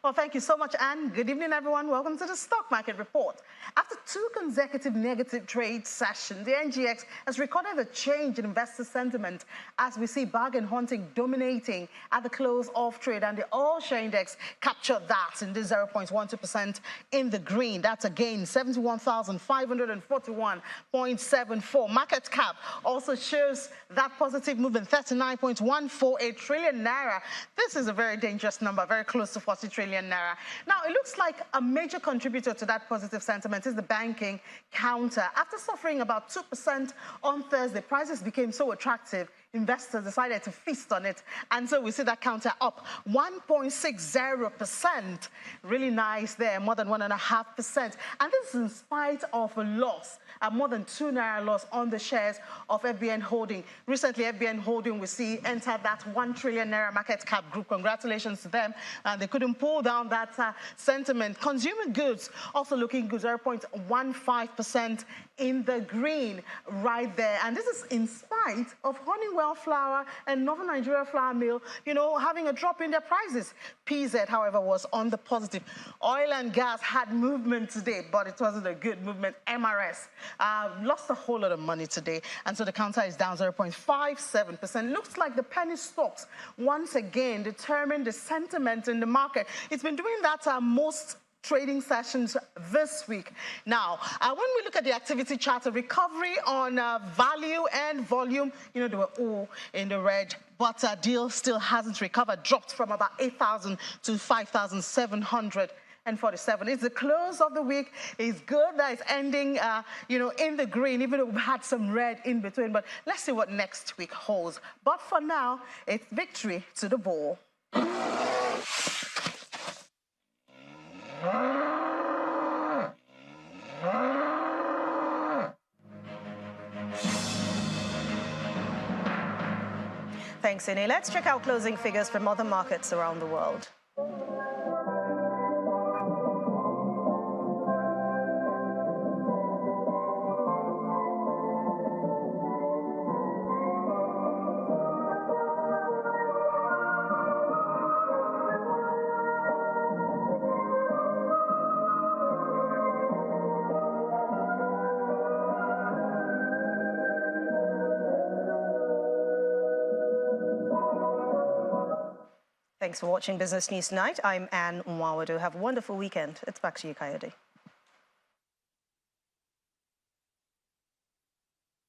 Well, thank you so much, Anne. Good evening, everyone. Welcome to the Stock Market Report. After 2 consecutive negative trade sessions, the NGX has recorded a change in investor sentiment as we see bargain hunting dominating at the close of trade, and the all-share index captured that in the 0.12% in the green. That's again 71,541.74. Market cap also shows that positive movement, 39.148 trillion naira. This is a very dangerous number, very close to 40 trillion naira. Now, it looks like a major contributor to that positive sentiment is the banking counter. After suffering about 2% on Thursday, prices became so attractive, investors decided to feast on it. And so we see that counter up 1.60%. Really nice there, more than 1.5%. And this is in spite of a loss, more than 2 naira loss on the shares of FBN Holding. Recently, FBN Holding, we see, entered that 1 trillion naira market cap group. Congratulations to them. And they couldn't pull down that sentiment. Consumer goods also looking good, 0.15% in the green right there. And this is in spite of Honeywell Flour and Northern Nigeria Flour Mill, having a drop in their prices. PZ, however, was on the positive. Oil and gas had movement today, but it wasn't a good movement. MRS lost a whole lot of money today, and so the counter is down 0.57%. Looks like the penny stocks once again determine the sentiment in the market. It's been doing that most trading sessions this week. Now, when we look at the activity chart, a recovery on value and volume, they were all in the red, but deal still hasn't recovered, dropped from about 8,000 to 5,747. It's the close of the week. It's good that it's ending, in the green, even though we've had some red in between. But let's see what next week holds. But for now, it's victory to the bull.
Thanks, Ine. Let's check out closing figures from other markets around the world. Thanks for watching Business News Tonight. I'm Anne Nwawadu. Have a wonderful weekend. It's back to you, Coyote.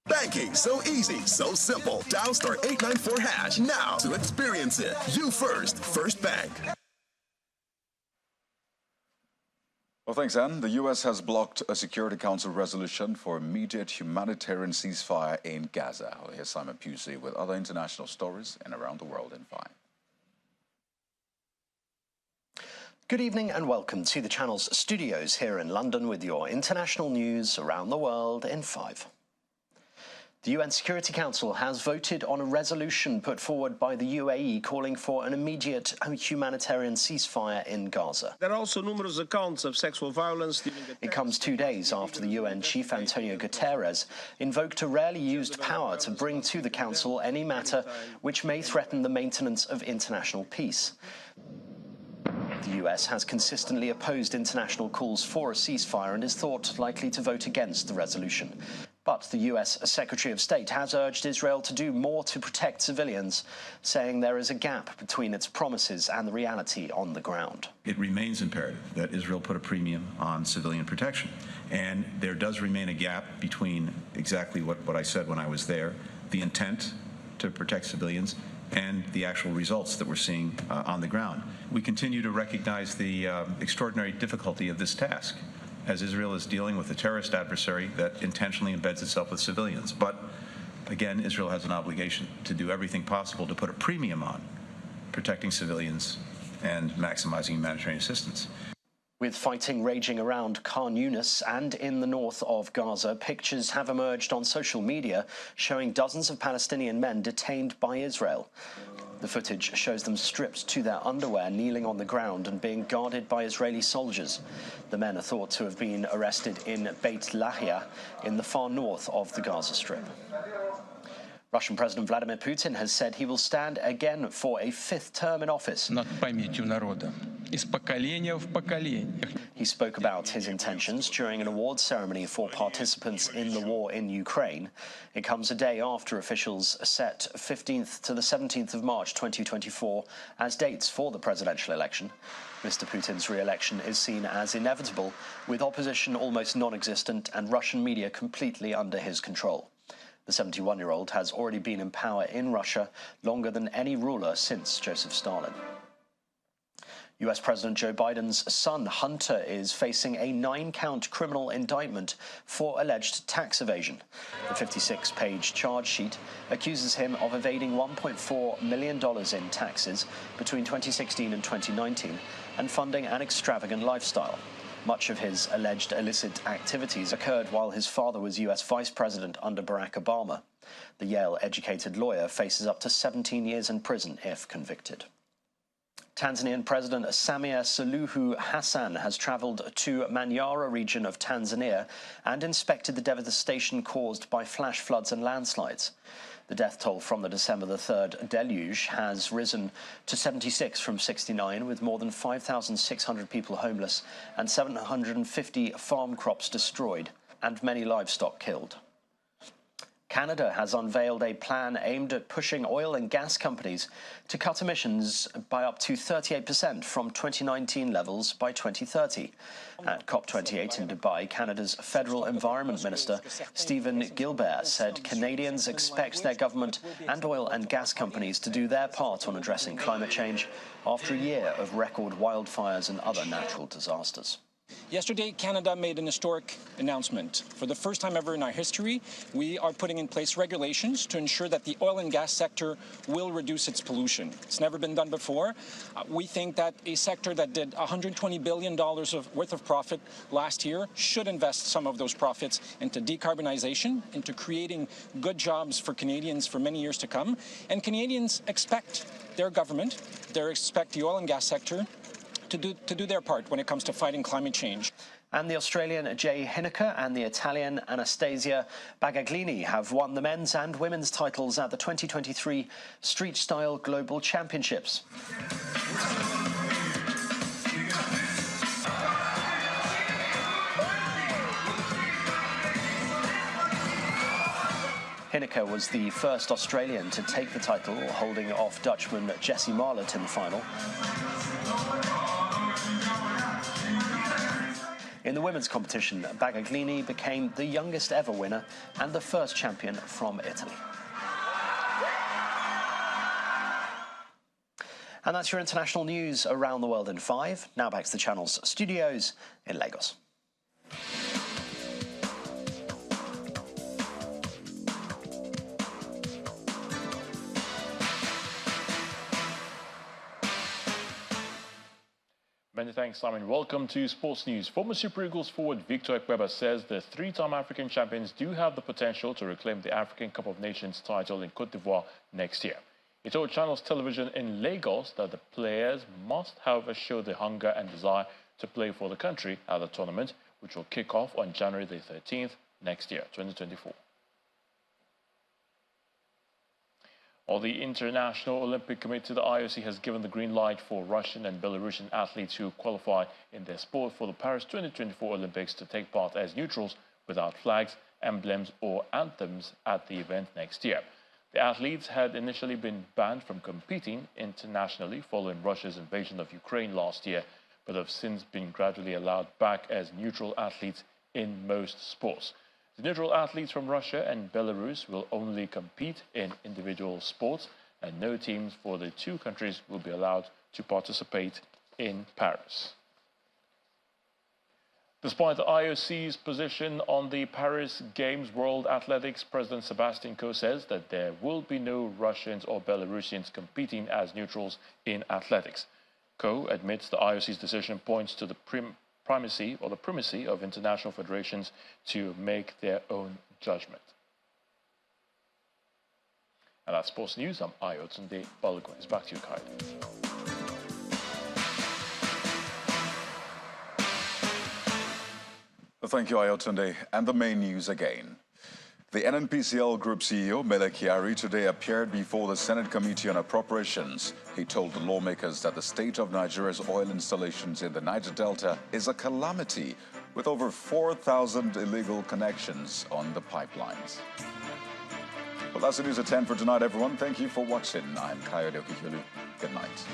Banking so easy, so simple. Dial *894# now to experience it. You first, First Bank.
Well, thanks, Anne. The U.S. has blocked a Security Council resolution for immediate humanitarian ceasefire in Gaza. Well, here's Simon Pusey with other international stories and around the world in 5.
Good evening and welcome to the channel's studios here in London with your international news around the world in 5. The UN Security Council has voted on a resolution put forward by the UAE calling for an immediate humanitarian ceasefire in Gaza.
There are also numerous accounts of sexual violence.
It comes 2 days after the UN chief Antonio Guterres invoked a rarely used power to bring to the Council any matter which may threaten the maintenance of international peace. The US has consistently opposed international calls for a ceasefire and is thought likely to vote against the resolution. But the US Secretary of State has urged Israel to do more to protect civilians, saying there is a gap between its promises and the reality on the ground.
It remains imperative that Israel put a premium on civilian protection. And there does remain a gap between exactly what I said when I was there, the intent to protect civilians, and the actual results that we're seeing on the ground. We continue to recognize the extraordinary difficulty of this task, as Israel is dealing with a terrorist adversary that intentionally embeds itself with civilians. But again, Israel has an obligation to do everything possible to put a premium on protecting civilians and maximizing humanitarian assistance.
With fighting raging around Khan Yunis and in the north of Gaza, pictures have emerged on social media showing dozens of Palestinian men detained by Israel. The footage shows them stripped to their underwear, kneeling on the ground and being guarded by Israeli soldiers. The men are thought to have been arrested in Beit Lahia in the far north of the Gaza Strip. Russian President Vladimir Putin has said he will stand again for a 5th term in office.
из поколения в поколение.
He spoke about his intentions during an awards ceremony for participants in the war in Ukraine. It comes a day after officials set 15th to the 17th of March 2024 as dates for the presidential election. Mr. Putin's re-election is seen as inevitable, with opposition almost non-existent and Russian media completely under his control. The 71-year-old has already been in power in Russia longer than any ruler since Joseph Stalin. US President Joe Biden's son, Hunter, is facing a 9-count criminal indictment for alleged tax evasion. The 56-page charge sheet accuses him of evading $1.4 million in taxes between 2016 and 2019 and funding an extravagant lifestyle. Much of his alleged illicit activities occurred while his father was US Vice President under Barack Obama. The Yale-educated lawyer faces up to 17 years in prison if convicted. Tanzanian President Samia Suluhu Hassan has travelled to Manyara region of Tanzania and inspected the devastation caused by flash floods and landslides. The death toll from the December 3rd deluge has risen to 76 from 69, with more than 5,600 people homeless and 750 farm crops destroyed and many livestock killed. Canada has unveiled a plan aimed at pushing oil and gas companies to cut emissions by up to 38% from 2019 levels by 2030. At COP28 in Dubai, Canada's Federal Environment Minister, Stephen Gilbert, said Canadians expect their government and oil and gas companies to do their part on addressing climate change after a year of record wildfires and other natural disasters.
Yesterday, Canada made an historic announcement. For the first time ever in our history, we are putting in place regulations to ensure that the oil and gas sector will reduce its pollution. It's never been done before. We think that a sector that did $120 billion worth of profit last year should invest some of those profits into decarbonization, into creating good jobs for Canadians for many years to come. And Canadians expect their government, they expect the oil and gas sector to do their part when it comes to fighting climate change.
And the Australian Jay Hineker and the Italian Anastasia Bagaglini have won the men's and women's titles at the 2023 Street Style Global Championships. Hineker was the first Australian to take the title, holding off Dutchman Jesse Marlott in the final. In the women's competition, Bagaglini became the youngest ever winner and the first champion from Italy. And that's your international news around the world in 5. Now back to the channel's studios in Lagos.
Many thanks, Simon. Welcome to Sports News. Former Super Eagles forward Victor Ekweba says the 3-time African champions do have the potential to reclaim the African Cup of Nations title in Côte d'Ivoire next year. He told Channels Television in Lagos that the players must, however, show the hunger and desire to play for the country at the tournament, which will kick off on January the 13th next year, 2024. Well, the International Olympic Committee, the IOC, has given the green light for Russian and Belarusian athletes who qualify in their sport for the Paris 2024 Olympics to take part as neutrals without flags, emblems or anthems at the event next year. The athletes had initially been banned from competing internationally following Russia's invasion of Ukraine last year, but have since been gradually allowed back as neutral athletes in most sports. The neutral athletes from Russia and Belarus will only compete in individual sports, and no teams for the two countries will be allowed to participate in Paris. Despite the IOC's position on the Paris Games World Athletics, President Sebastian Coe says that there will be no Russians or Belarusians competing as neutrals in athletics. Coe admits the IOC's decision points to the primacy of international federations to make their own judgment. And that's Sports News. I'm Ayotunde Balogun. It's back to you, Kai.
Thank you, Ayotunde. And the main news again. The NNPCL Group CEO, Malam today appeared before the Senate Committee on Appropriations. He told the lawmakers that the state of Nigeria's oil installations in the Niger Delta is a calamity, with over 4,000 illegal connections on the pipelines. Well, that's the news at 10 for tonight, everyone. Thank you for watching. I'm Kayode Okikulu. Good night.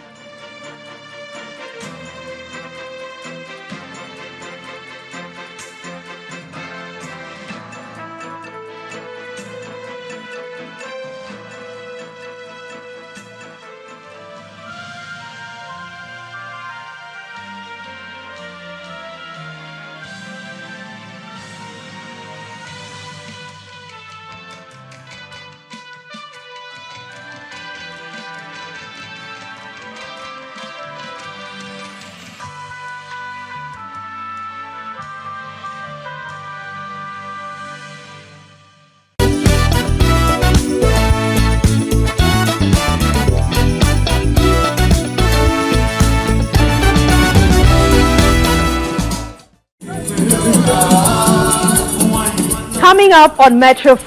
Coming up on Metro 5.